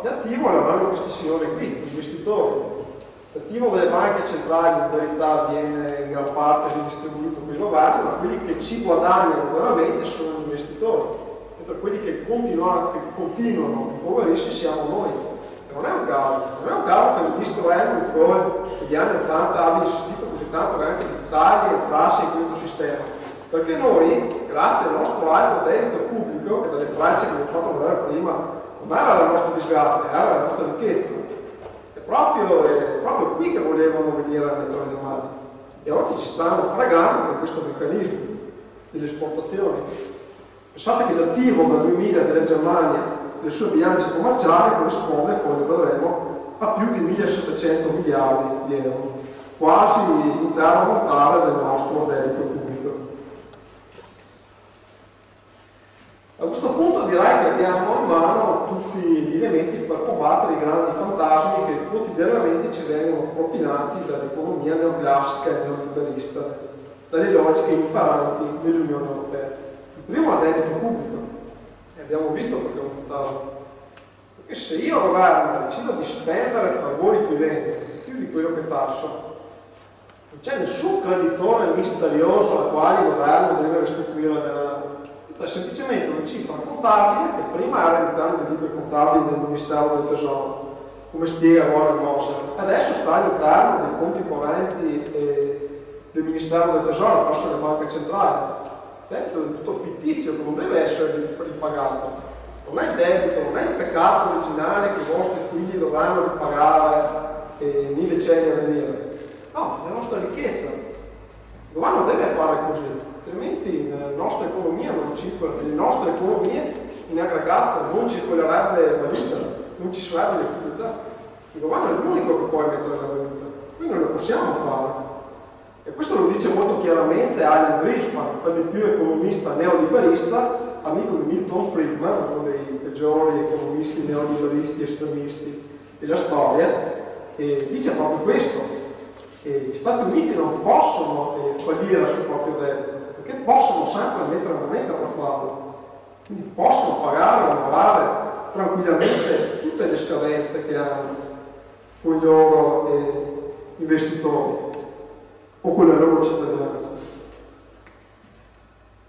l'attivo l'avranno questi signori qui, gli investitori. L'attivo delle banche centrali in verità viene in gran parte ridistribuito con i governi, ma quelli che ci guadagnano veramente sono gli investitori, mentre quelli che continuano a impoverirsi siamo noi. E non è un caso che il ministro Helmut Kohl negli anni 80 abbia insistito così tanto che anche l'Italia entrasse in questo sistema, perché noi, grazie al nostro alto debito pubblico, che dalle Francia che vi ho fatto vedere prima, non era la nostra disgrazia, era la nostra ricchezza. È proprio qui che volevano venire a mettere le mani. E oggi ci stanno fregando con questo meccanismo delle esportazioni. Pensate che l'attivo dal 2000 della Germania, delle sue bilance commerciali, corrisponde, poi lo vedremo, a più di 1700 miliardi di euro, quasi l'intero ammontare del nostro debito pubblico. A questo punto direi che abbiamo in mano tutti gli elementi per combattere i grandi fantasmi che quotidianamente ci vengono propinati dall'economia neoclassica e neoliberista, dalle logiche imparanti dell'Unione Europea. Il primo è il debito pubblico, e abbiamo visto perché è un fantasma. Perché se io governo decido di spendere per voi qui dentro più di quello che tasso, non c'è nessun creditore misterioso al quale il governo deve restituire la denaro. È semplicemente una cifra contabile che prima era all'interno dei libri contabili del Ministero del Tesoro, come spiega Warren Moser, adesso sta all'interno dei conti correnti del Ministero del Tesoro presso le banche centrali. Debito del tutto fittizio che non deve essere ripagato. Non è il debito, non è il peccato originale che i vostri figli dovranno ripagare nei decenni a venire. No, è la nostra ricchezza. Il governo deve fare così. Altrimenti la nostra economia non circola, le nostre economie in aggregato non circolerebbe valuta, non ci sarebbe liquidità. Il governo è l'unico che può emettere la valuta, quindi non lo possiamo fare. E questo lo dice molto chiaramente Alan Greenspan, per di più economista neoliberista, amico di Milton Friedman, uno dei peggiori economisti neoliberisti estremisti della storia, e dice proprio questo, che gli Stati Uniti non possono fallire sul proprio debito, perché possono sempre mettere moneta per farlo, quindi possono pagare, onorare tranquillamente tutte le scadenze che hanno con i loro investitori o con la loro cittadinanza.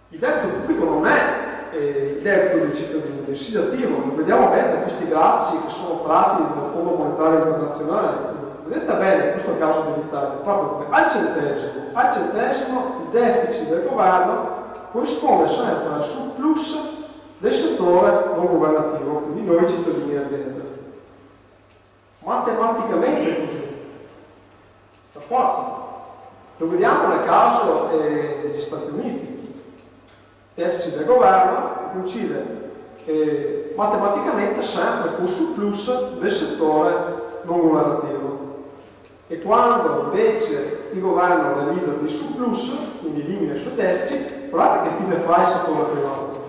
Il debito pubblico non è il debito dei cittadini, bensì l'attivo. Lo vediamo bene da questi grafici che sono tratti dal Fondo Monetario Internazionale. Vedete bene, questo è il caso dell'Italia, proprio come al centesimo il deficit del governo corrisponde sempre al surplus del settore non governativo, quindi noi cittadini e aziende. Matematicamente è così, per forza. Lo vediamo nel caso degli Stati Uniti. Il deficit del governo coincide matematicamente sempre con il surplus del settore non governativo. E quando invece il governo realizza dei surplus, quindi elimina il suo deficit, guardate che fine fa il settore privato.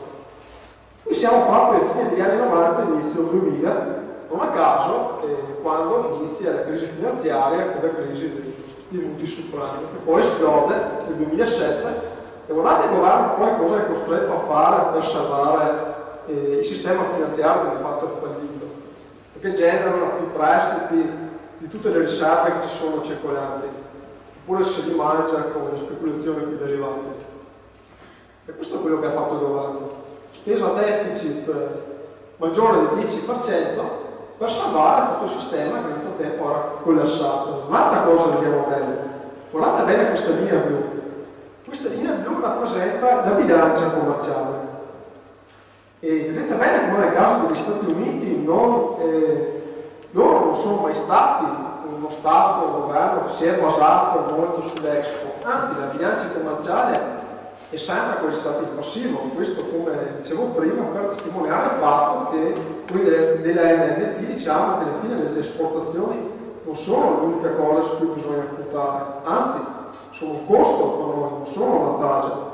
Qui siamo proprio alla fine degli anni 90, inizio 2000, non a caso, quando inizia la crisi finanziaria con la crisi dei mutui subprime, che poi esplode nel 2007, e guardate il governo poi cosa è costretto a fare per salvare il sistema finanziario che di fatto è fallito, perché generano più prestiti di tutte le riserve che ci sono circolanti, oppure se li mangia con le speculazioni più derivate. E questo è quello che ha fatto il governo. Spesa deficit maggiore del 10% per salvare tutto il sistema che nel frattempo era collassato. Un'altra cosa vediamo bene. Guardate bene questa linea blu. Questa linea blu rappresenta la bilancia commerciale. E vedete bene come nel caso degli Stati Uniti loro non sono mai stati uno Stato, un governo che si è basato molto sull'Expo, anzi la bilancia commerciale è sempre quasi stata in passivo. Questo, come dicevo prima, per testimoniare il fatto che noi della NNT diciamo che alla fine le esportazioni non sono l'unica cosa su cui bisogna puntare, anzi sono un costo per noi, non sono un vantaggio.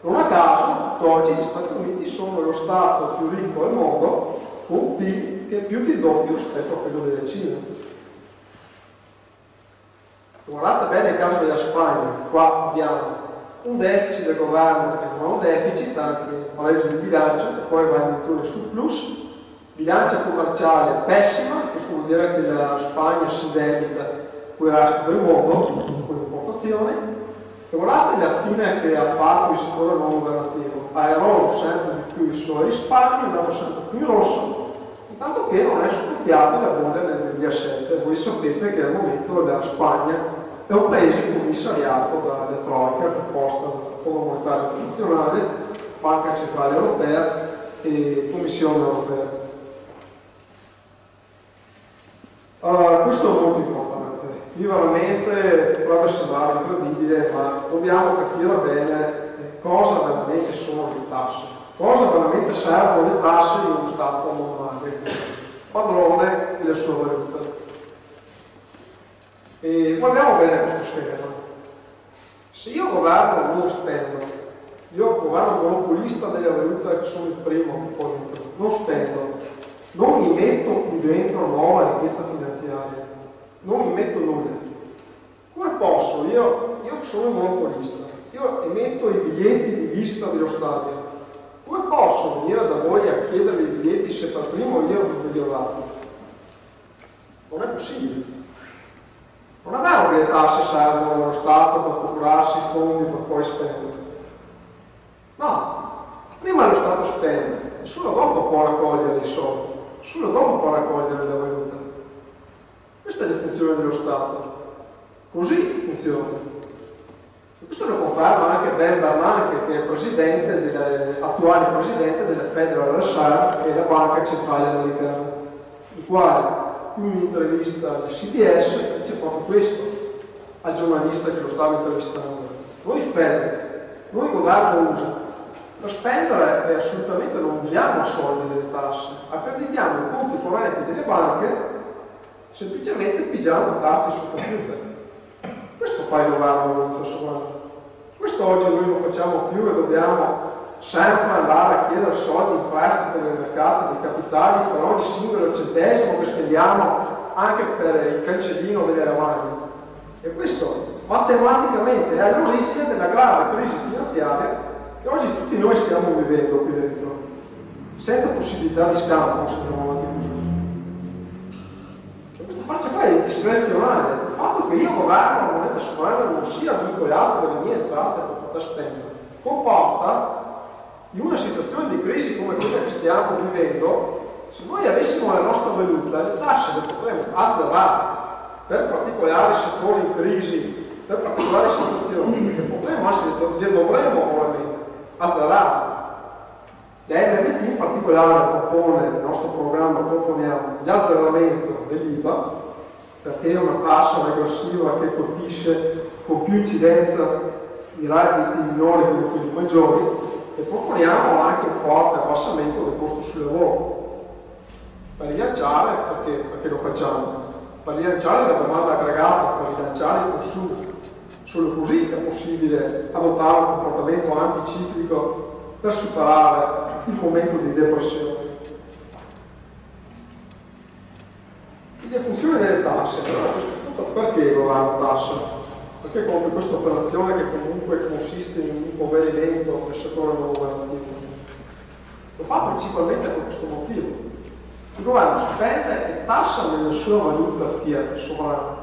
Non a caso, tutt'oggi gli Stati Uniti sono lo Stato più ricco al mondo, con un PIL che è più di doppio rispetto a quello della Cina. Guardate bene il caso della Spagna, qua abbiamo un deficit del governo che non è un deficit, anzi un pareggio di bilancio, che poi va addirittura in surplus bilancia commerciale pessima, questo vuol dire che la Spagna si debita con il resto del mondo, con le importazioni, e guardate la fine che ha fatto il settore non governativo, ha eroso sempre di più i suoi risparmi, è andato sempre più in rosso, intanto che non è scoppiata la bolla nel 2007. Voi sapete che al momento la Spagna è un paese commissariato dalle troiche, proposta dal Fondo Monetario Internazionale, Banca Centrale Europea e Commissione Europea. Questo è molto importante. Io veramente potrebbe sembrare incredibile, ma dobbiamo capire bene cosa veramente sono le tasse, cosa veramente servono le tasse in uno Stato normale, padrone delle sue valute. E guardiamo bene questo schema. Se io governo non spendo, io governo monopolista delle valute che sono il primo che poi entro, non spendo, non immetto qui dentro nuova ricchezza finanziaria, non immetto nulla. Come posso? Io sono un monopolista, io emetto i biglietti di visita dello stadio. Come posso venire da voi a chiedere i biglietti se per primo io non ve li ho dati? Non è possibile. Non è vero che le tasse servono allo Stato per procurarsi i fondi per poi spendere. No, prima lo Stato spende e solo dopo può raccogliere i soldi, solo dopo può raccogliere la valuta. Questa è la funzione dello Stato. Così funziona. E questo lo conferma anche Ben Bernanke, che è attuale presidente della Federal Reserve, che è la banca centrale americana, il quale in un'intervista al CBS dice proprio questo al giornalista che lo stava intervistando. Noi Fed, noi governo usa, per spendere assolutamente non usiamo soldi delle tasse, accreditiamo i conti correnti delle banche semplicemente pigiando tasti sul computer. Questo fa il governo voluto sovrano. Questo oggi noi non facciamo più e dobbiamo sempre andare a chiedere soldi in prestito nei mercati dei capitali per ogni singolo centesimo che spendiamo anche per il cancellino delle lavagne. E questo matematicamente è all'origine della grave crisi finanziaria che oggi tutti noi stiamo vivendo qui dentro, senza possibilità di scampo, se andiamo avanti così. E questa faccia qua è discrezionale. Il fatto che io governo la moneta sovrana non sia vincolato dalle mie entrate per poter spendere comporta, in una situazione di crisi come quella che stiamo vivendo, se noi avessimo la nostra valuta, le tasse le potremmo azzerare per particolari settori in crisi, per particolari situazioni, perché potremmo, anzi le dovremmo probabilmente azzerare. L'MMT in particolare propone, nel nostro programma proponiamo l'azzeramento dell'IVA, perché è una tassa regressiva che colpisce con più incidenza i redditi minori che quelli maggiori, e proponiamo anche un forte abbassamento del costo sul lavoro per rilanciare, perché lo facciamo? Per rilanciare la domanda aggregata, per rilanciare il consumo. Solo così è possibile adottare un comportamento anticiclico per superare il momento di depressione. Le funzioni delle tasse, però a questo punto perché governo tassa? Perché compie questa operazione che comunque consiste in un impoverimento del settore non governativo? Lo fa principalmente per questo motivo. Il governo spende e tassa nella sua valuta fiat sovrana.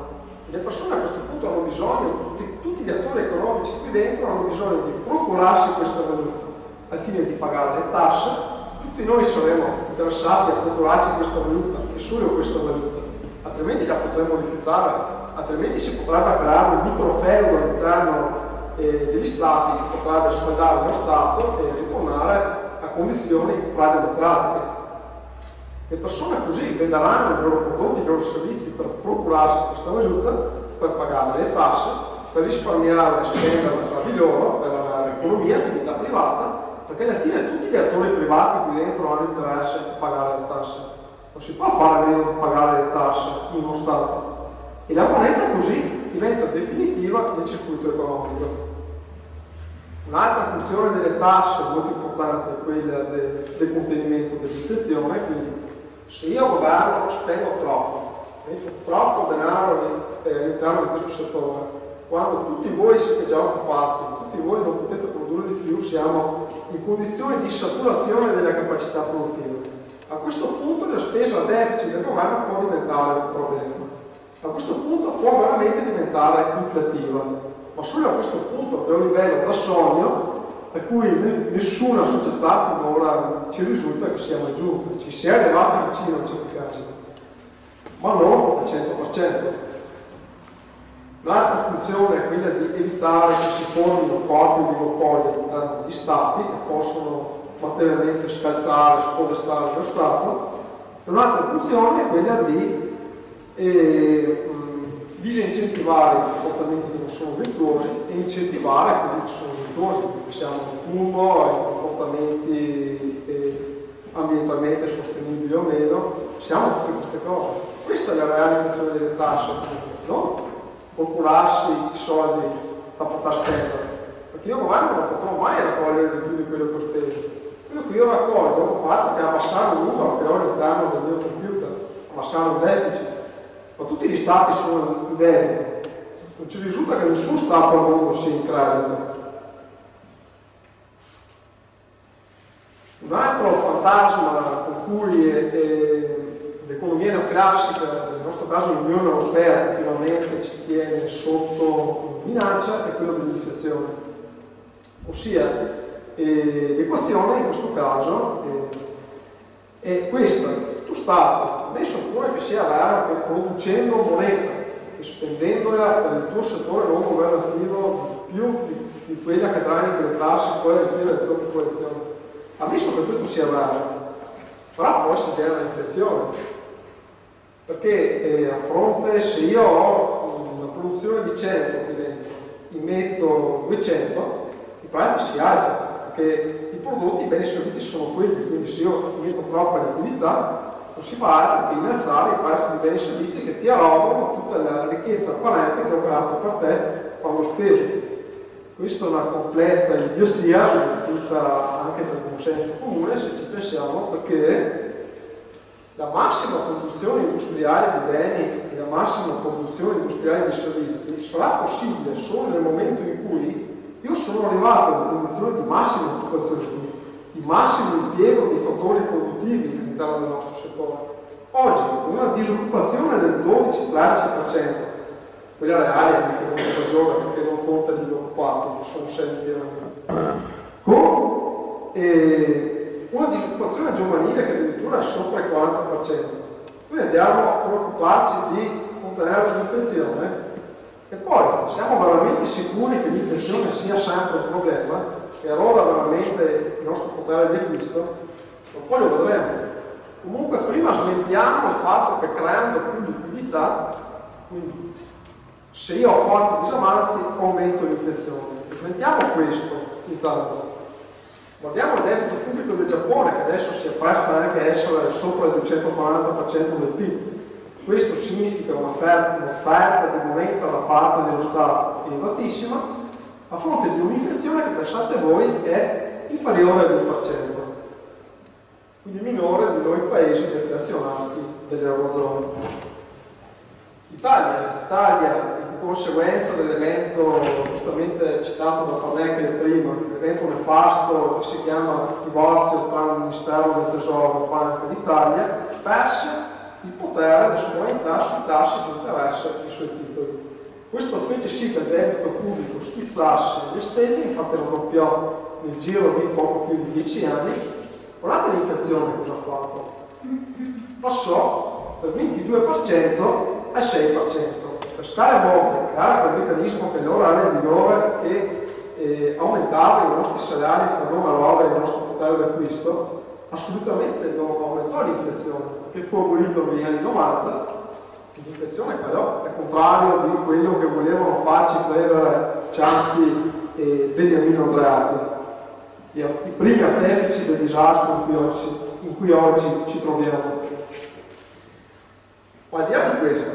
Le persone a questo punto hanno bisogno, tutti gli attori economici qui dentro hanno bisogno di procurarsi questa valuta al fine di pagare le tasse. Tutti noi saremo interessati a procurarci questa valuta e solo questa valuta, altrimenti la potremmo rifiutare. Altrimenti si potrebbe creare un microfeudo all'interno degli stati che potrebbe sfaldare lo Stato e ritornare a condizioni pre-democratiche. Le persone così venderanno i loro prodotti, i loro servizi per procurarsi questa valuta, per pagare le tasse, per risparmiare e spenderle tra di loro, per l'economia, l'attività privata, perché alla fine tutti gli attori privati qui dentro hanno interesse a pagare le tasse. Non si può fare a meno di pagare le tasse in uno Stato. E la moneta così diventa definitiva nel circuito economico. Un'altra funzione delle tasse molto importante è quella del contenimento dell'inflazione, quindi se io governo spendo troppo denaro all'interno di questo settore, quando tutti voi siete già occupati, tutti voi non potete produrre di più, siamo in condizioni di saturazione della capacità produttiva. A questo punto la spesa a deficit del governo può diventare un problema. A questo punto può veramente diventare inflattiva, ma solo a questo punto, che è un livello da sogno a cui nessuna società finora ci risulta che sia mai giunta. Ci si è arrivati vicino in certi casi, ma non al 100%. L'altra funzione è quella di evitare che si formino forti oligopoli all'interno degli stati che possono materialmente scalzare, spodestare lo Stato. E un'altra funzione è quella di disincentivare i comportamenti che non sono virtuosi e incentivare quelli che sono virtuosi. Pensiamo al fumo, ai comportamenti ambientalmente sostenibili o meno, siamo tutte queste cose. Questa è la reale funzione delle tasse, no? Procurarsi i soldi da poter spendere, perché io governo non potrò mai raccogliere di più di quello che ho speso. Quello che io raccolgo lo faccio che abbassare il numero che ho all'interno del mio computer, abbassare il deficit, ma tutti gli stati sono in debito, non ci risulta che nessun stato al mondo sia in credito. Un altro fantasma con cui l'economia neoclassica, nel nostro caso l'Unione Europea, continuamente ci tiene sotto minaccia, è quello dell'inflazione. Ossia, l'equazione in questo caso è questa: tu Stato, ne suppone che sia vero che producendo moneta e spendendola per il tuo settore non governativo più di quella che trae quelle tasse poi riempire le tue popolazioni. Ammesso che questo sia vero, però poi si genera l'inflazione. Perché a fronte, se io ho una produzione di 100 qui dentro, metto 200, i prezzi si alzano, perché i prodotti, i beni e i servizi sono quelli, quindi se io metto troppa liquidità, non si fa altro che innalzare i prezzi di beni e servizi che ti arrogano tutta la ricchezza apparente che ho creato per te quando ho speso. Questa è una completa idiozia, soprattutto anche per il consenso comune, se ci pensiamo, perché la massima produzione industriale di beni e la massima produzione industriale di servizi sarà possibile solo nel momento in cui io sono arrivato in condizioni di massima occupazione, di massimo impiego di fattori produttivi all'interno del nostro settore. Oggi, con una disoccupazione del 12-13%, quella reale è anche molto maggiore perché non conta gli occupati, che sono 6 milioni. Con una disoccupazione giovanile che addirittura è sopra il 40%. Quindi andiamo a preoccuparci di contenere l'inflazione e poi siamo veramente sicuri che l'inflazione sia sempre un problema, che eroda veramente il nostro potere di acquisto, ma poi lo vedremo. Comunque prima smentiamo il fatto che creando più liquidità, quindi se io ho forti disavanzi aumento l'inflazione. Smentiamo questo intanto. Guardiamo il debito pubblico del Giappone, che adesso si appresta anche a essere sopra il 240% del PIB. Questo significa un'offerta di moneta da parte dello Stato elevatissima, a fronte di un'inflazione che, pensate voi, è inferiore al 2%, quindi minore di noi paesi deflazionati dell'Eurozona. L'Italia, in conseguenza dell'evento giustamente citato da Pannecchia prima, l'evento nefasto che si chiama divorzio tra il Ministero del Tesoro e la Banca d'Italia, perse il potere, la sovranità sui tassi di interesse dei suoi titoli. Questo fece sì che il debito pubblico schizzasse le stelle, infatti lo doppiò nel giro di poco più di 10 anni. Guardate l'inflazione cosa ha fatto. Passò dal 22% al 6%. Per scala Monte, che era quel meccanismo che allora era in vigore, che aumentava i nostri salari per non malore il nostro potere d'acquisto, assolutamente non aumentò l'inflazione, perché fu abolito negli anni 90. L'inflazione però è contrario di quello che volevano farci credere Ciampi e Beniamino Andreatti, i primi artefici del disastro in cui oggi ci troviamo. Ma al di là di questo,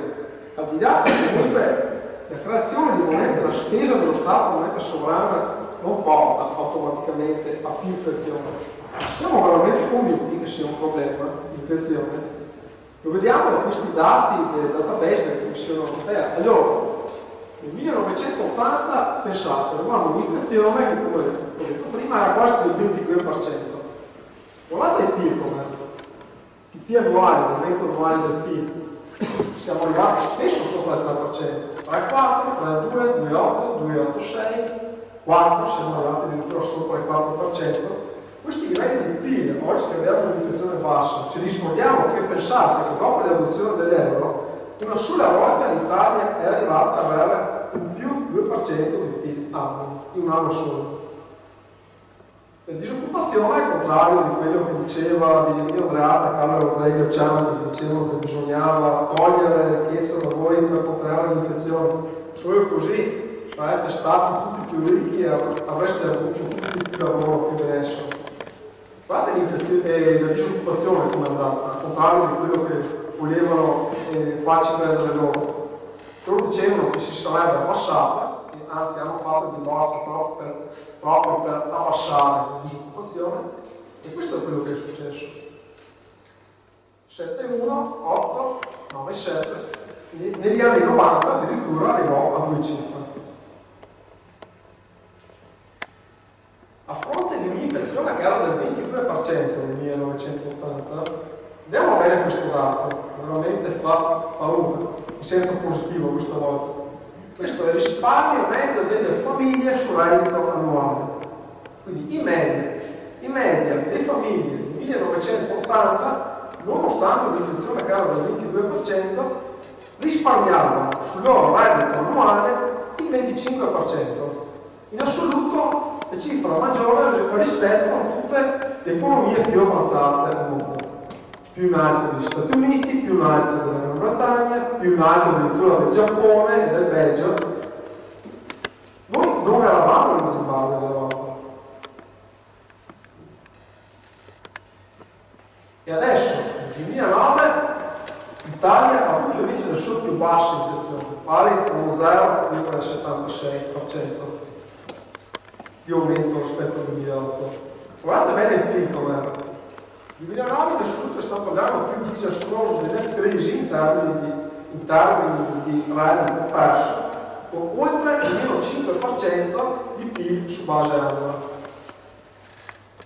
al di là che comunque la creazione di moneta, la spesa dello Stato, moneta sovrana, non porta automaticamente a più inflazione. Siamo veramente convinti che sia un problema l'inflazione? Lo vediamo da questi dati del database della Commissione Europea. Allora, nel 1980, pensate, avevamo un'inflazione che, come ho detto prima, era quasi del 22%. Guardate il PIL com'è. TP annuali, l'aumento annuale del PIL, siamo arrivati spesso sopra il 3%, 3,4, 3,2, 2,8, 2,86, 4, siamo arrivati addirittura sopra il 4%. Questi livelli di PIL, oggi che abbiamo un'inflazione bassa, ci rispondiamo che pensate che dopo l'adozione dell'euro, una sola volta l'Italia è arrivata ad avere un più 2% di PIL annuo, in un anno solo. La disoccupazione, al contrario di quello che diceva Beniamino Andreatta, Carlo Roselli Ciano, che dicevano che bisognava togliere la ricchezza da voi per contrarre l'inflazione, solo così sareste stati tutti più ricchi e avreste avuto tutti più lavoro, più benessere. Guardate la disoccupazione come è andata, al contrario di quello che volevano farci perdere loro. Loro dicevano che si sarebbe abbassata, anzi hanno fatto di morsa proprio per abbassare la disoccupazione, e questo è quello che è successo. 7,1, 8, 9,7, negli anni 90 addirittura arrivò a 2 cifre. A fronte di un'inflazione che era del 22% nel 1980, andiamo a vedere questo dato, veramente fa paura, in senso positivo questa volta. Questo è il risparmio medio delle famiglie sul reddito annuale. Quindi in media le famiglie nel 1980, nonostante un'inflazione che era del 22%, risparmiavano sul loro reddito annuale il 25%. In assoluto la cifra maggiore rispetto a tutte le economie più avanzate al mondo. Più in alto degli Stati Uniti, più in alto della Gran Bretagna, più in alto addirittura del Giappone e del Belgio. Noi non eravamo in Zimbabwe dell'Europa. E adesso, nel 2009, l'Italia ha avuto invece la sua più bassa inflazione, pari a uno 0,76% di aumento rispetto al 2008. Guardate bene il PIL com'era. Il 2009 in assoluto è stato l'anno più disastroso della crisi in termini di reddito perso, con oltre il meno 5% di PIL su base annua.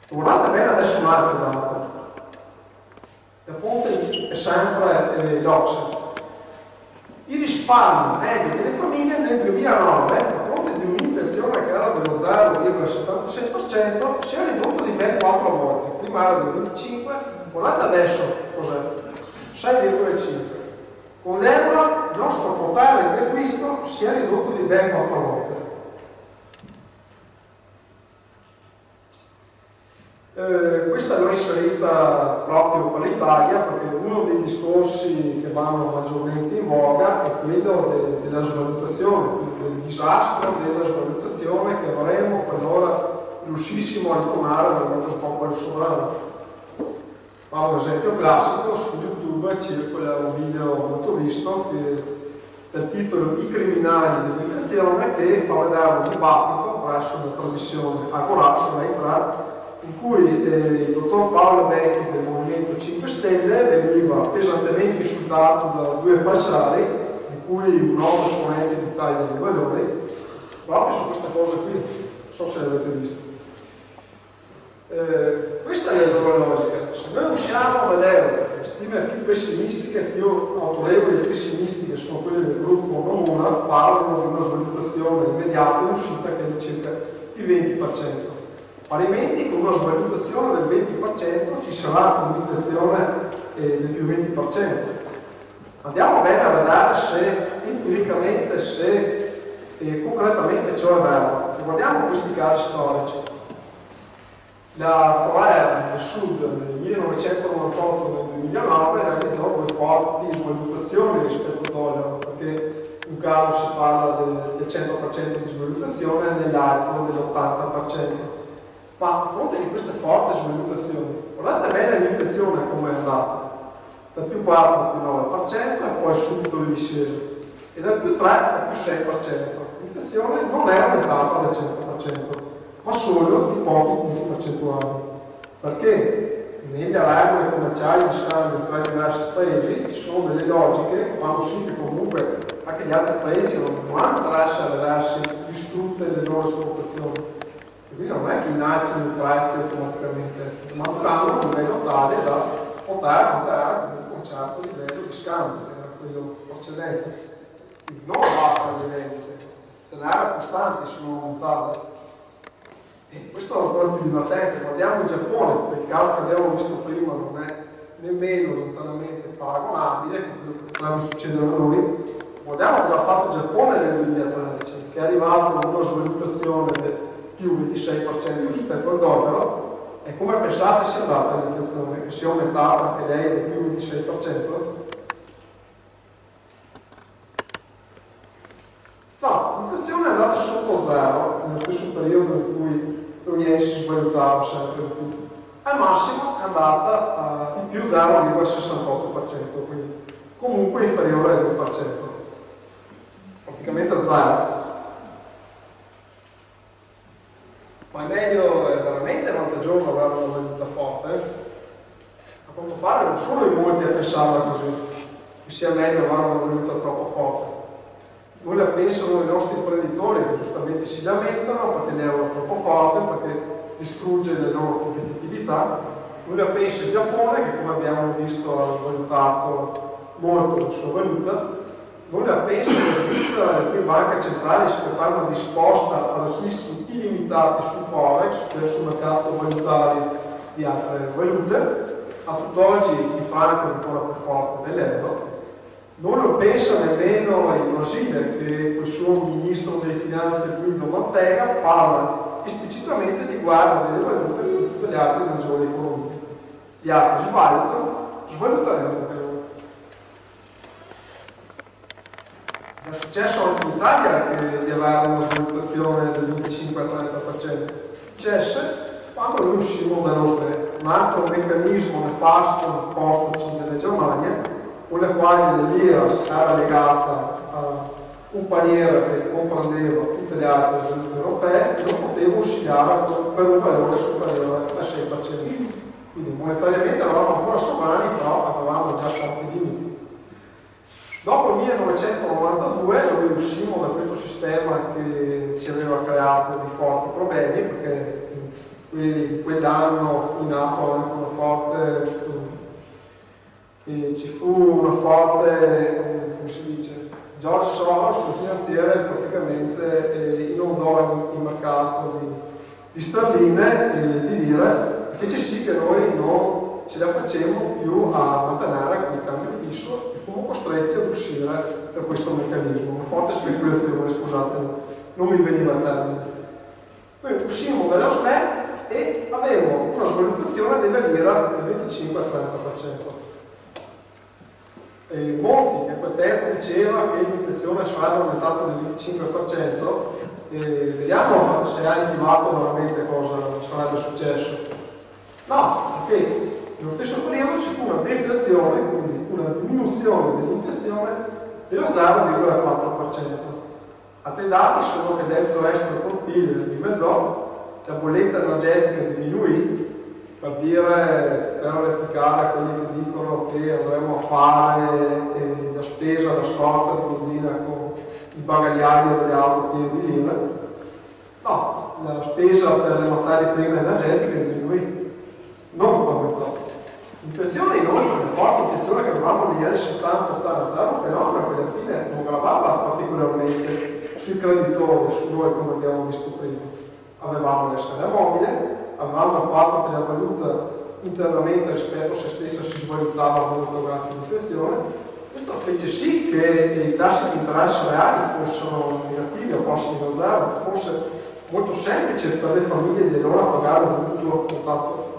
Guardate bene adesso un altro dato. La fonte è sempre l'Ocse. Il risparmio medio delle famiglie nel 2009, a fronte di un'inflazione che era dello 0,76%, si è ridotto di ben 4 volte. Prima era del 25, guardate adesso cos'è? 6,5. Con l'euro il nostro potere di acquisto si è ridotto di ben 4 volte. Questa l'ho inserita proprio per l'Italia perché uno dei discorsi che vanno maggiormente in voga è quello della svalutazione, del disastro della svalutazione che avremo qualora riuscissimo a ritornare veramente un po' quel sovrano. Fa un esempio classico, su YouTube circola un video molto visto che dal titolo I criminali dell'inflazione, che fa vedere un dibattito presso la trasmissione Agorà su Rai 3, in cui il dottor Paolo Vecchi del Movimento 5 Stelle veniva pesantemente insultato da due avversari, di cui un nuovo esponente d'Italia dei Valori, proprio su questa cosa qui, non so se l'avete visto. Questa è la loro logica. Se noi riusciamo a vedere le stime più pessimistiche, più autorevoli e pessimistiche sono quelle del gruppo Nomura, parlano di una svalutazione immediata in uscita che è di circa il 20%. Parimenti, con una svalutazione del 20% ci sarà un'inflazione del più 20%. Andiamo bene a vedere se empiricamente, se concretamente ciò è vero. Guardiamo questi casi storici. La Corea del Sud nel 1998 e nel 2009 realizzò due forti svalutazioni rispetto al dollaro, perché in un caso si parla del 100% di svalutazione e nell'altro dell'80%. Ma a fronte di queste forti svalutazioni, guardate bene l'inflazione come è andata, dal più 4 al più 9% e poi subito discesa, e dal più 3 al più 6%. L'inflazione non è aumentata del 100%, ma solo di pochi punti percentuali, perché nelle regole commerciali di scambio tra i diversi paesi ci sono delle logiche che fanno sì che comunque anche gli altri paesi non hanno interesse a vedersi distrutte le loro esportazioni. Quindi non è che innalzino i prezzi automaticamente, ma andranno a un livello tale da portare comunque un certo livello di scambio, che era quello precedente. Quindi non abbattere le vendite, tenere costanti se non aumentare. E questo è ancora più divertente. Guardiamo il Giappone, per il caso che abbiamo visto prima non è nemmeno lontanamente paragonabile con quello che potrebbe succedere a noi. Guardiamo cosa ha fatto il Giappone nel 2013, che è arrivato a una svalutazione del più 26% rispetto al dollaro. E come pensate sia andata l'inflazione? Che sia aumentata anche lei del più 26%? No, l'inflazione è andata sotto zero nello stesso periodo in cui lo yen si svalutava sempre di più. Al massimo è andata in più 0,68%, quindi comunque inferiore al 2%, praticamente a zero. Ma è meglio, è veramente vantaggioso avere una valuta forte? A quanto pare non sono in molti a pensarla così, che sia meglio avere una valuta troppo forte. Noi la pensano i nostri imprenditori che giustamente si lamentano perché l'euro è troppo forte, perché distrugge la loro competitività. Noi la pensa il Giappone che, come abbiamo visto, ha svalutato molto la sua valuta. Noi la pensa la Svizzera, le cui banche centrali si può fare una disposta ad acquisti illimitati su Forex, cioè sul mercato valutario di altre valute. A tutt'oggi il franco è ancora più forte dell'euro. Non lo pensa nemmeno il Brasile, che col suo ministro delle finanze Guido Mantega parla esplicitamente di guerra delle valute con tutte le altre maggiori economie. Gli altri svaluteremo anche noi. È successo anche in Italia di avere una svalutazione del 25 al 30%. Successe quando noi uscimmo dallo SBE, un altro meccanismo nefasto imposto dalla Germania, con la quale la lira era legata a un paniere che comprendeva tutte le altre valute europee e non poteva oscillare per un valore superiore al 6%. Quindi monetariamente eravamo ancora sovrani, però avevamo già forti limiti. Dopo il 1992 noi uscimmo da questo sistema che ci aveva creato di forti problemi, perché quell'anno fu nato anche una forte... ci fu una forte, come si dice, George Soros, il finanziere, praticamente inondò il mercato di sterline e di lire, e fece sì che noi non ce la facemmo più a mantenere quel cambio fisso e fummo costretti ad uscire da questo meccanismo. Una forte speculazione, scusate, non mi veniva il termine. Poi uscimmo dallo SME e avevamo una svalutazione della lira del 25 al 30%. E Monti, che a quel tempo diceva che l'inflazione sarebbe aumentata del 25%, vediamo se ha intimato veramente cosa sarebbe successo. No, perché nello stesso periodo ci fu una deflazione, quindi una diminuzione dell'inflazione dello 0,4%. Altri dati sono che il debito estero col PIL dimezzò, la bolletta energetica diminuì, per dire, per replicare a quelli che dicono che andremo a fare la spesa, la scorta di benzina con il bagagliaio delle auto piene di lire. No, la spesa per le materie prime energetiche diminuì, non aumentò. L'inflazione inoltre, la forte inflazione che avevamo negli anni 70-80, era un fenomeno che alla fine non gravava particolarmente sui creditori, su noi come abbiamo visto prima. Avevamo l'escala mobile, avevamo il fatto che la valuta internamente rispetto a se stessa si svalutava molto grazie all'inflazione. Questo fece sì che i tassi di interesse reali fossero negativi o prossimi da zero, fosse molto semplice per le famiglie di allora pagare un mutuo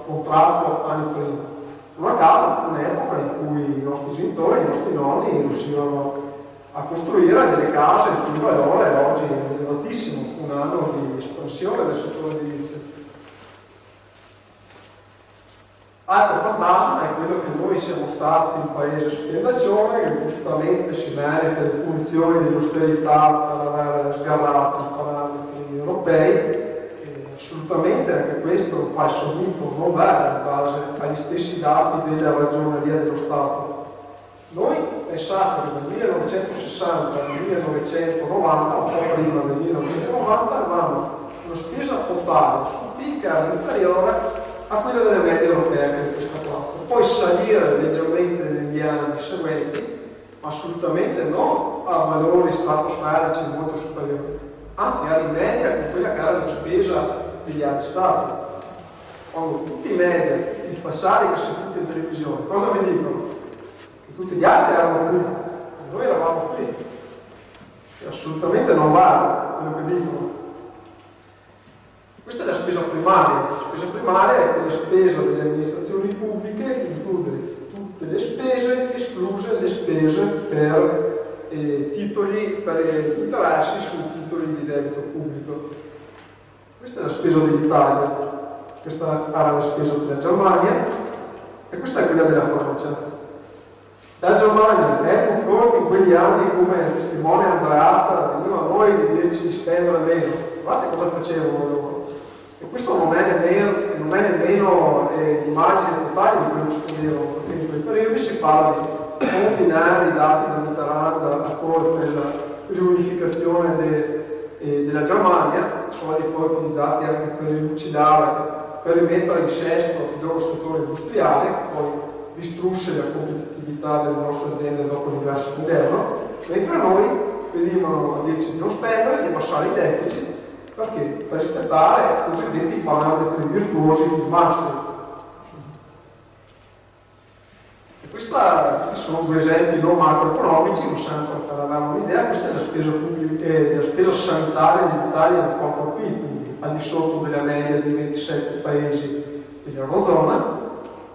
contratto anni prima. Una casa fu un'epoca in cui i nostri genitori, i nostri nonni riuscivano a costruire delle case il cui valore oggi è elevatissimo, fu un anno di espansione del settore edilizio. Altro fantasma è quello che noi siamo stati un paese spiendaccione che giustamente si merita le punizioni dell'austerità per aver sgarrato i parametri europei. Assolutamente anche questo è un falso mito, non vero in base agli stessi dati della Ragioneria dello Stato. Noi pensate che dal 1960 al 1990, un po' prima del 1990, avevamo una spesa totale sul PIL che era inferiore a quella delle medie europee che è questa 4. poi salire leggermente negli anni seguenti, ma assolutamente non a valori stratosferici molto superiori, anzi era in media con quella che era la spesa degli altri stati. Quando tutti i media, tutti i falsari che sentite in televisione, cosa vi dicono? Che tutti gli altri erano qui, e noi eravamo qui. E assolutamente non vale quello che dicono. Questa è la spesa primaria. La spesa primaria è quella spesa delle amministrazioni pubbliche che include tutte le spese, escluse le spese per titoli, per interessi sui titoli di debito pubblico. Questa è la spesa dell'Italia, questa era la spesa della Germania e questa è quella della Francia. La Germania, purtroppo in quegli anni come testimone Andreatta, veniva a noi di dirci di spendere meno. Guardate cosa facevano loro. E questo non è nemmeno l'immagine totale di quello che spendevano, perché in quei periodi si parla di fonti neri dati da Mitterrand a Kohl per la riunificazione della Germania, soldi poi utilizzati anche per elucidare, per rimettere in sesto il loro settore industriale, poi distrusse la competitività delle nostre aziende dopo l'ingresso moderno, mentre noi venivano a dirci di non spendere, di abbassare i deficit, perché? Per rispettare i cosiddetti parametri virtuosi di Maastricht. E questi sono due esempi non macroeconomici, ma sempre per avere un'idea. Questa è la spesa pubblica, la spesa sanitaria dell'Italia in quanto al PIL, quindi al di sotto della media dei 27 paesi dell'Eurozona,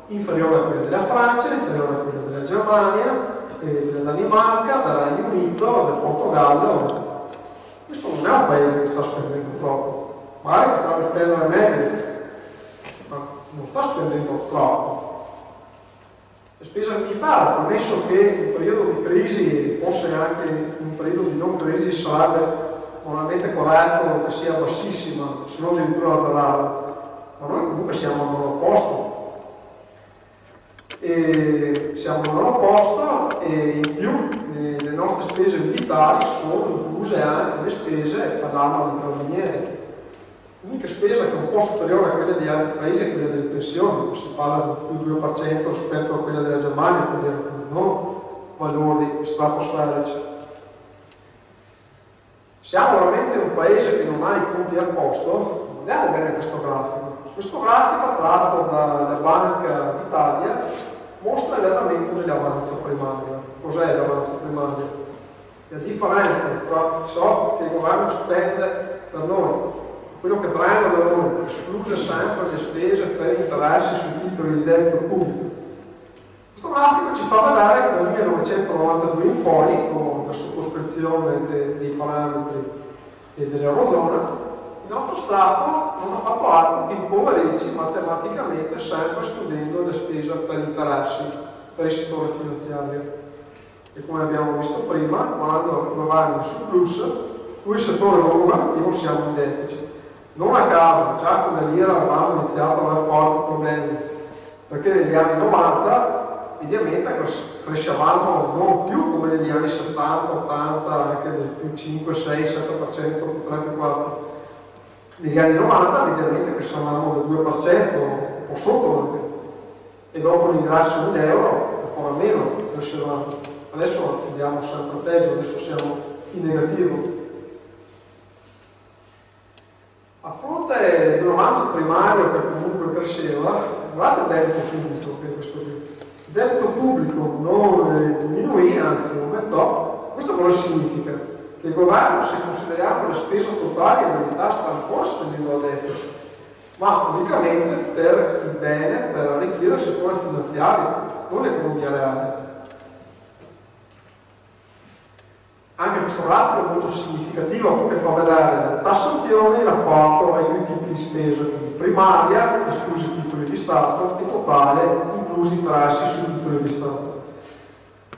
inferiore a quella della Francia, inferiore a quella della Germania, della Danimarca, del Regno Unito, del Portogallo. Questo non è un paese che sta spendendo troppo, magari potrebbe spendere meglio, ma non sta spendendo troppo. La spesa militare, ammesso che in periodo di crisi, forse anche in periodo di non crisi, sarebbe moralmente corretto che sia bassissima, se non addirittura azzerata, ma noi comunque siamo al nono posto. E siamo al nono posto e in più le nostre spese militari sono incluse anche le spese per l'arma di carabinieri. L'unica spesa che è un po' superiore a quella di altri paesi è quella delle pensioni, si parla del 2% rispetto a quella della Germania, quindi non valori stratosferici. Siamo veramente un paese che non ha i conti a posto. Vediamo bene questo grafico. Questo grafico, tratto dalla Banca d'Italia, mostra l'andamento dell'avanzo primario. Cos'è l'avanzo primario? La differenza tra ciò che il governo spende per noi, quello che prende da noi, escluse sempre le spese per interessi sui titoli di debito pubblico. Questo grafico ci fa vedere che dal 1992 in poi, con la sottoscrizione dei parametri dell'Eurozona, il nostro Stato non ha fatto altro che impoverirci matematicamente, sempre escludendo la spesa per interessi per il settore finanziario. E come abbiamo visto prima, quando il governo è in surplus, noi il settore non governativo siamo in deficit. Non a caso, già con la lira avevamo iniziato a avere forti problemi, perché negli anni 90 mediamente crescevamo non più come negli anni 70, 80, anche del più 5, 6, 7%, potrebbe 4%. Negli anni 90 mediamente crescevamo del 2%, un po' sotto anche, e dopo l'ingresso nell'euro ancora meno crescevamo. Adesso andiamo sempre peggio, adesso siamo in negativo. A fronte di un avanzo primario che comunque cresceva, guardate il debito pubblico, che è questo qui. Il debito pubblico non diminuì, anzi aumentò. Questo cosa significa? Che il governo, se consideriamo la spesa totale, in realtà sta ancora spendendo a deficit, ma unicamente per il bene, per arricchire il settore finanziario, non l'economia reale. Anche questo grafico è molto significativo perché fa vedere la tassazione in rapporto ai due tipi di spesa, quindi primaria, esclusi i titoli di Stato, e totale, inclusi i interessi sui titoli di Stato.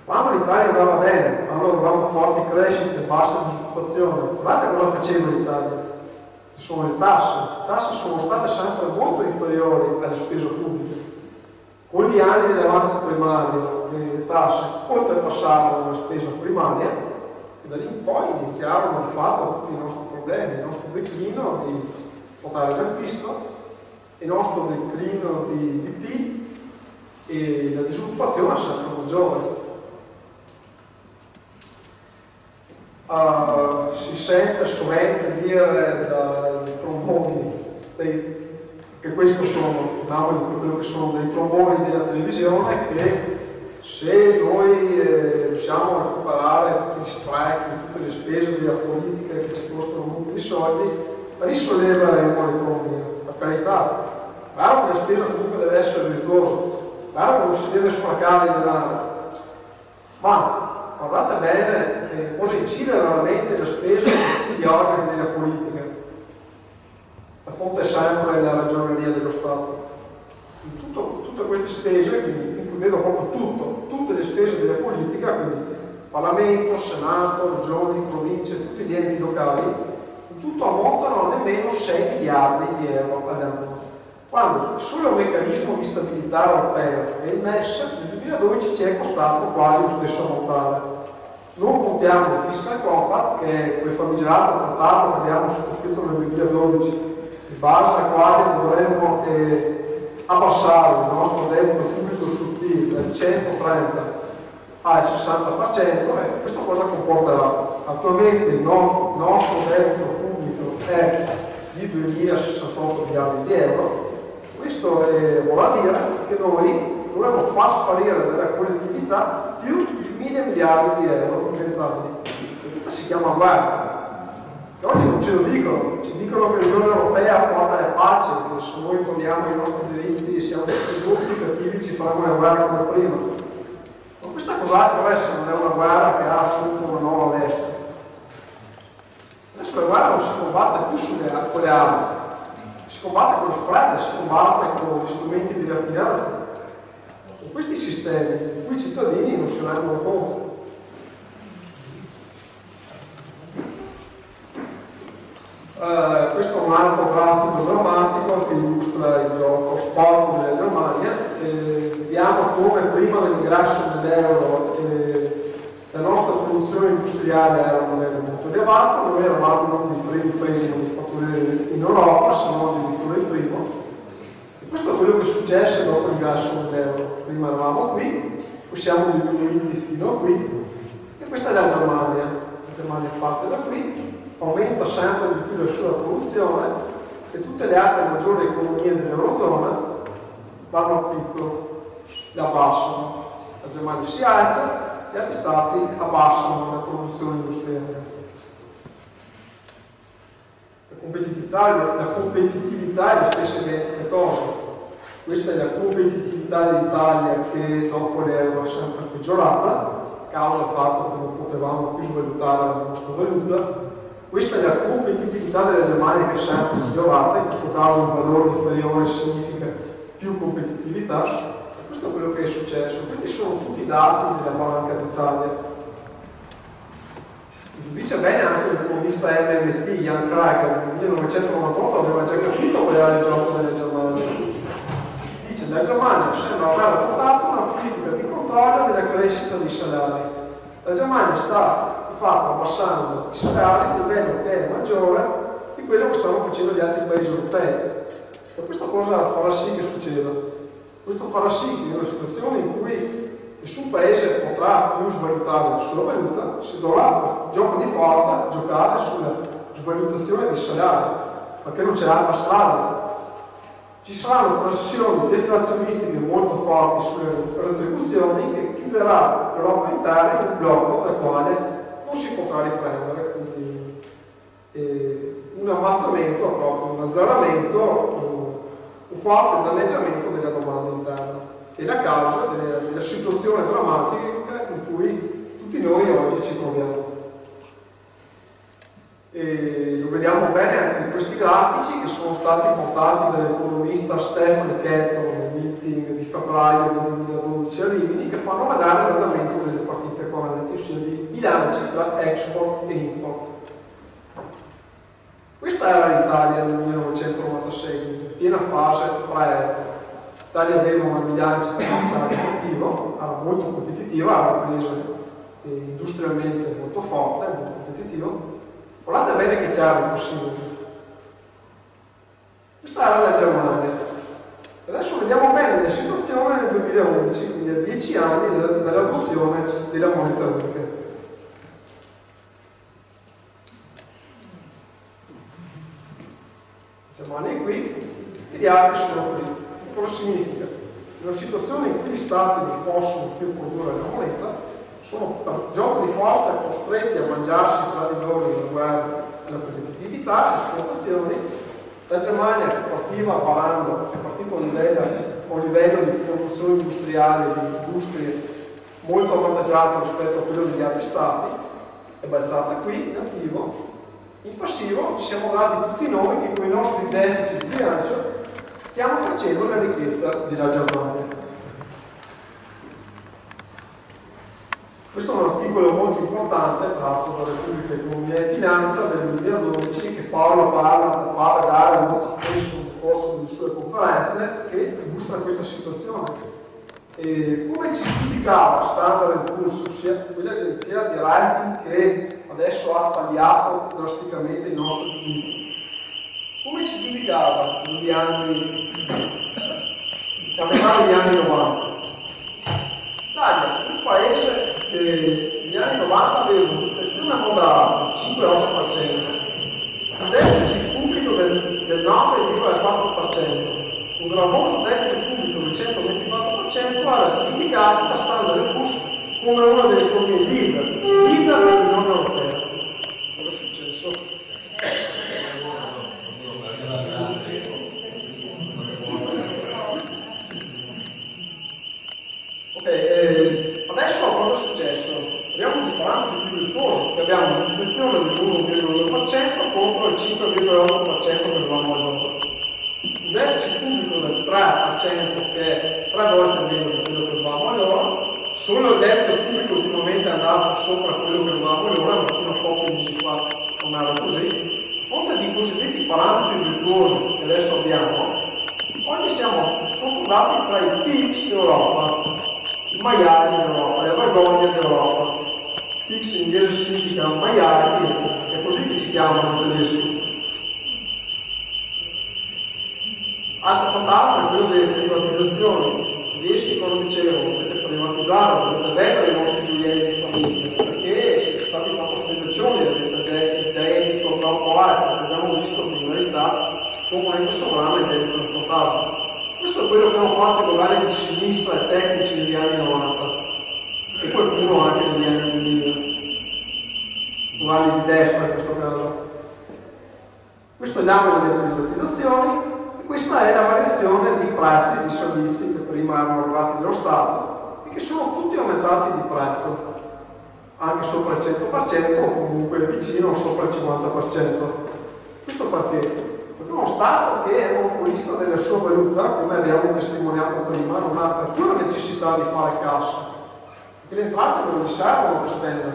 Quando l'Italia andava bene, quando avevamo forti crescite, bassa disoccupazione, guardate cosa faceva l'Italia? Sono le tasse. Le tasse sono state sempre molto inferiori alle spese pubbliche. Con gli anni dell'avanzo primario, le tasse oltrepassarono la spesa primaria e da lì in poi iniziarono di fatto tutti i nostri problemi, il nostro declino di potere d'acquisto, il nostro declino di PIL e la disoccupazione è sempre maggiore. Si sente sovente dire dai tromboni, che questi sono quello che sono dei tromboni della televisione, che se noi riusciamo a recuperare tutti gli sprechi, tutte le spese della politica che ci costano molto di soldi, risolleveremo l'economia. Per carità, chiaro che la spesa comunque deve essere virtuosa, chiaro che non si deve sprecare il denaro, ma guardate bene cosa incide veramente la spesa di tutti gli organi della politica. La fonte è sempre la ragioneria dello Stato. Tutte queste spese, quindi includendo proprio tutte le spese della politica, quindi Parlamento, Senato, Regioni, Province, tutti gli enti locali, in tutto ammontano a nemmeno 6 miliardi di euro all'anno. Quando solo il meccanismo di stabilità europeo e il MES nel 2012 ci è costato quasi lo stesso ammontare. Non contiamo il Fiscal Compact, che è quel famigerato trattato che abbiamo sottoscritto nel 2012, in base al quale dovremmo abbassare il nostro debito pubblico sul PIL dal 130 al 60%, e questo cosa comporterà? Attualmente il nostro debito pubblico è di 2.068 miliardi di euro. Questo vorrà dire che noi dovremmo far sparire dalla collettività più di 1.000 miliardi di euro in 20 anni. Questa si chiama guerra. E oggi non ce lo dicono, ci dicono che l'Unione Europea porta la pace, che se noi togliamo i nostri diritti siamo tutti brutti, cattivi, ci faranno una guerra come prima. Ma questa cos'altro è se non è una guerra che ha assunto una nuova veste? Adesso la guerra non si combatte più con le armi, si combatte con lo spread, si combatte con gli strumenti della finanza. Con questi sistemi in cui i cittadini non si rendono conto. Questo è un altro grafico drammatico che illustra il gioco sport della Germania. Vediamo come prima dell'ingresso dell'euro la nostra produzione industriale era un livello molto elevato, noi eravamo uno dei primi paesi manifatturieri in Europa, se non addirittura il primo. E questo è quello che successe dopo l'ingresso dell'euro. Prima eravamo qui, poi siamo diminuiti fino a qui, e questa è la Germania parte da qui, aumenta sempre di più la sua produzione e tutte le altre maggiori economie dell'Eurozona vanno a piccolo, le abbassano. La Germania si alza, gli altri stati abbassano la produzione industriale. La competitività è la stessa identica cosa. Questa è la competitività dell'Italia che dopo l'euro è sempre peggiorata, causa del fatto che non potevamo più svalutare la nostra valuta. Questa è la competitività della Germania che è sempre migliorata, in questo caso un valore inferiore significa più competitività. Questo è quello che è successo. Questi sono tutti i dati della Banca d'Italia. Dice bene anche l'economista MMT, Jan Krager, nel 1998 aveva già capito qual era il gioco della Germania. Dice: la Germania sembra aver adottato una politica di controllo della crescita dei salari. La Germania sta di fatto abbassando i salari a un livello che è maggiore di quello che stanno facendo gli altri paesi europei. E questo cosa farà sì che succeda? Questo farà sì che in una situazione in cui nessun paese potrà più svalutare la sua valuta, si dovrà, gioco di forza, giocare sulla svalutazione dei salari, perché non c'è altra strada. Ci saranno pressioni deflazionistiche molto forti sulle retribuzioni che chiuderà l'Europa intera in un blocco dal quale non si potrà riprendere. Quindi un ammazzamento, proprio un azzeramento, un forte danneggiamento della domanda interna, che è la causa della situazione drammatica in cui tutti noi oggi ci troviamo. E lo vediamo bene anche in questi grafici che sono stati portati dall'economista Stefan Ketton nel meeting di febbraio del 2012 a Rimini, che fanno vedere l'andamento delle partite correnti, ossia di bilanci tra export e import. Questa era l'Italia nel 1996, in piena fase pre-euro. L'Italia aveva una bilancia commerciale attiva, era molto competitiva, era un paese industrialmente molto forte, molto competitivo. Guardate bene che c'era in passivo. Questa era la Germania. Adesso vediamo bene la situazione nel 2011, quindi a 10 anni dall'adozione della moneta unica. Germania è qui e gli altri sono qui. Cosa significa? In una situazione in cui gli stati non possono più produrre la moneta, sono per gioco di forza costretti a mangiarsi tra di loro la guerra e la competitività, le esportazioni. La Germania, che partiva parlando, è partita a un livello di produzione industriale, di industrie molto avvantaggiato rispetto a quello degli altri stati, è balzata qui in attivo. In passivo ci siamo dati tutti noi che con i nostri deficit di bilancio stiamo facendo la ricchezza della Germania. Questo è un articolo molto importante tratto da Repubblica Economia e Finanza del 2012 che Paolo fa vedere molto spesso nel corso delle sue conferenze, che illustra questa situazione. E come ci giudicava Standard & Poor's, ossia quell'agenzia di rating che adesso ha tagliato drasticamente il nostro giudizio, come ci giudicava negli anni, a metà degli anni 90? L'Italia, un paese che negli anni 90 aveva un'inflazione moderata del 5,8%, un deficit pubblico del 9,4%, un gravoso deficit pubblico del 124%, era giudicato da Standard & Poor's come una delle economie leader dell'Unione Europea. Cosa è successo? Adesso cosa è successo? Abbiamo dei parametri più virtuosi, che abbiamo un'inflazione del 1,2% contro il 5,8% che avevamo allora. Un deficit pubblico del 3%, che è 3 volte meno di quello che avevamo allora. Solo il debito pubblico ultimamente è andato sopra quello che avevamo allora, ma fino a pochi mesi fa non era così. A fronte di cosiddetti parametri virtuosi che adesso abbiamo, oggi siamo confrontati tra i PIX d'Europa, i maiali d'Europa, le vergogne d'Europa. PIX in inglese significa maiali, è così che ci chiamano in tedesco. Altro fantasma è quello delle privatizzazioni. I tedeschi cosa dicevano? Potete privatizzare, potete vendere i vostri gioielli di famiglia, perché siete stati troppo spendaccioni, avete debito troppo alto, abbiamo visto che in verità componente sovrana è debito trasportato. Questo è quello che hanno fatto i governi di sinistra e tecnici negli anni 90 e qualcuno anche negli anni 2000, governi di destra in questo caso. Questo è l'anno delle privatizzazioni e questa è la variazione di prezzi di servizi che prima erano arrivati dallo Stato e che sono tutti aumentati di prezzo, anche sopra il 100% o comunque vicino sopra il 50%. Questo perché? Uno Stato che è monopolista della sua valuta, come abbiamo testimoniato prima, non ha più la necessità di fare cassa, perché le entrate non gli servono per spendere.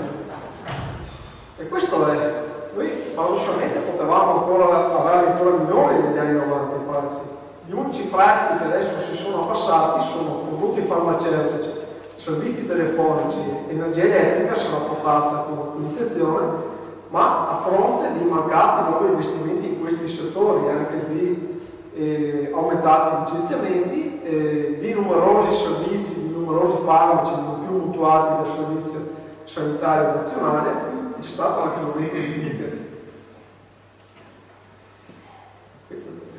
E questo è. Noi paradossalmente potevamo avere ancora minori negli anni 90 i prezzi. Gli unici prezzi che adesso si sono abbassati sono prodotti farmaceutici, servizi telefonici, energia elettrica sarà portata con limitazione, ma a fronte di mancati nuovi investimenti in questi settori, anche di aumentati licenziamenti, di numerosi servizi, di numerosi farmaci non più mutuati dal Servizio Sanitario Nazionale, c'è stato anche l'aumento di ticket.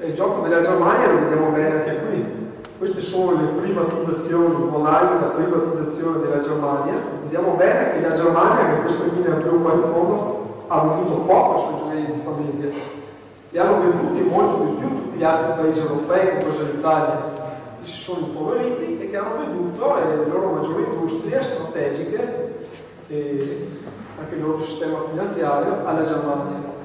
Il gioco della Germania lo vediamo bene anche qui. Queste sono le privatizzazioni, il modello della privatizzazione della Germania. Vediamo bene che la Germania, che questa linea blu qua in fondo, ha venduto poco sui gioielli di famiglia. Li hanno venduti molto di più tutti gli altri paesi europei, compreso l'Italia, che si sono impoveriti e che hanno venduto le loro maggiori industrie strategiche e anche il loro sistema finanziario alla Germania.